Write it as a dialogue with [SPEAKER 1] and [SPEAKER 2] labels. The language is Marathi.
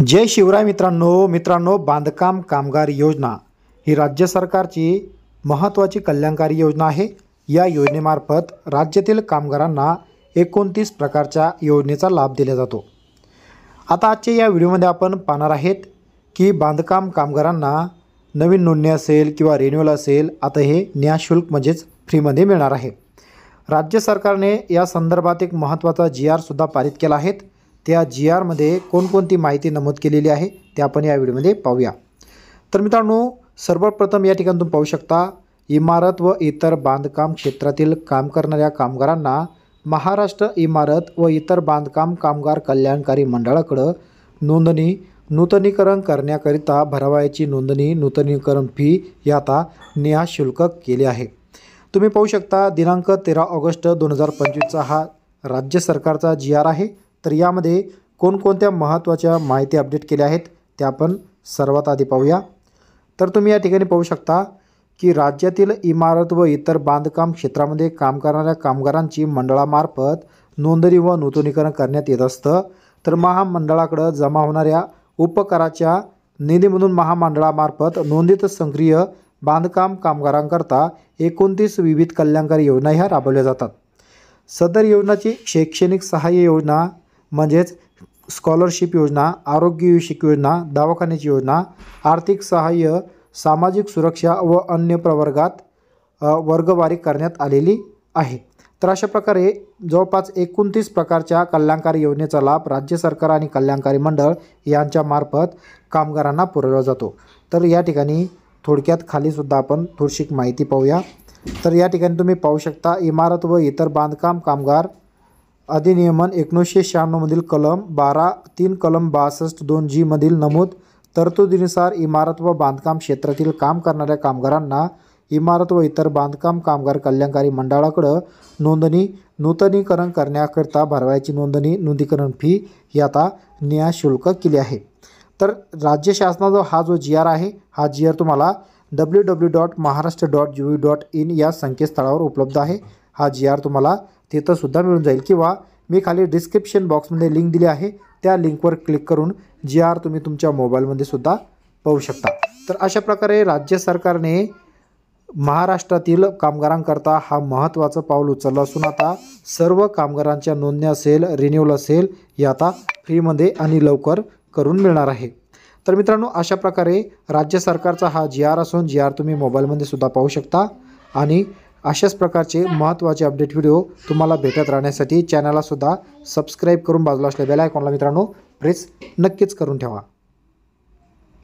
[SPEAKER 1] जय शिवराय मित्रांनो बांधकाम कामगार योजना ही राज्य सरकारची महत्त्वाची कल्याणकारी योजना आहे। या योजनेमार्फत राज्यातील कामगारांना 29 प्रकारच्या योजनेचा लाभ दिला जातो। आता आजच्या या व्हिडिओमध्ये आपण पाहणार आहेत की बांधकाम कामगारांना नवीन नोंदणी असेल किंवा रिन्यूअल असेल, आता हे निःशुल्क म्हणजेच फ्रीमध्ये मिळणार आहे। राज्य सरकारने या संदर्भात एक महत्त्वाचा GR सुद्धा पारित केला आहे। त्या GR मध्ये कोणकोणती माहिती नमूद केलेली आहे ते आपण या व्हिडिओमध्ये पाहूया। तर मित्रांनो, सर्वप्रथम या ठिकाणी तुम्ही पाहू शकता, इमारत व इतर बांधकाम क्षेत्रातील काम करणाऱ्या कामगारांना महाराष्ट्र इमारत व इतर बांधकाम कामगार कल्याणकारी मंडळाकडे नूतनीकरण करण्याकरिता भरावयाची नूतनीकरण फी ही आता निःशुल्क केली आहे। तुम्ही पाहू शकता, दिनांक 13 ऑगस्ट 2025 हा राज्य सरकारचा GR आहे। तर यामध्ये कोणकोणत्या महत्त्वाच्या माहिती अपडेट केल्या आहेत ते आपण सर्वात आधी पाहूया। तर तुम्ही या ठिकाणी पाहू शकता की राज्यातील इमारत व इतर बांधकाम क्षेत्रामध्ये काम करणाऱ्या कामगारांची मंडळामार्फत नोंदणी व नूतनीकरण करण्यात येत असतं। तर महामंडळाकडे जमा होणाऱ्या उपकराच्या निधीमधून महामंडळामार्फत नोंदित सक्रिय बांधकाम कामगारांकरता 29 विविध कल्याणकारी योजना ह्या राबवल्या जातात। सदर योजनाची शैक्षणिक सहाय्य योजना म्हणजेच स्कॉलरशिप योजना, आरोग्यविषयक योजना, दवाखान्याची योजना, आर्थिक सहाय्य, सामाजिक सुरक्षा व अन्य प्रवर्गात वर्गवारी करण्यात आलेली आहे। तर अशा प्रकारे जवळपास 29 प्रकारच्या कल्याणकारी योजनेचा लाभ राज्य सरकार आणि कल्याणकारी मंडळ यांच्या मार्फत कामगारांना पुरवला जातो। तर या ठिकाणी थोडक्यात खाली सुद्धा आपण थोडीशी माहिती पाहूया। तर या ठिकाणी तुम्ही पाहू शकता, इमारत व इतर बांधकाम कामगार अधिनियमन 1996 मधील कलम 12(3) कलम 62(2)G मधील नमूद तरतुदीनुसार इमारत व बांधकाम क्षेत्रातील काम करणाऱ्या कामगारांना इमारत व इतर बांधकाम कामगार कल्याणकारी मंडळाकडे नूतनीकरण करण्याकरिता भरावयाची नूतनीकरण फी ही आता निःशुल्क केली आहे। तर राज्य शासनाचा हा जो GR आहे, हा GR तुम्हाला www.maharashtra.gov.in या संकेतस्थळावर उपलब्ध आहे। हा GR तुम्हाला तिथं सुद्धा मिळून जाईल किंवा मी खाली डिस्क्रिप्शन बॉक्समध्ये लिंक दिली आहे, त्या लिंकवर क्लिक करून GR तुम्ही तुमच्या मोबाईलमध्ये सुद्धा पाहू शकता। तर अशा प्रकारे राज्य सरकारने महाराष्ट्रातील कामगारांकरता हा महत्त्वाचं पाऊल उचललं असून आता सर्व कामगारांच्या नोंदणी असेल, रिन्यूअल असेल, हे आता फ्रीमध्ये आणि लवकर करून मिळणार आहे। तर मित्रांनो, अशा प्रकारे राज्य सरकारचा हा GR असून GR तुम्ही मोबाईलमध्ये सुद्धा पाहू शकता। आणि अशाच प्रकारचे महत्त्वाचे अपडेट व्हिडिओ तुम्हाला भेटत राहण्यासाठी चॅनलला सुद्धा सबस्क्राईब करून बाजूला असलेल्या बेल आयकॉनला मित्रांनो प्रेस नक्कीच करून ठेवा।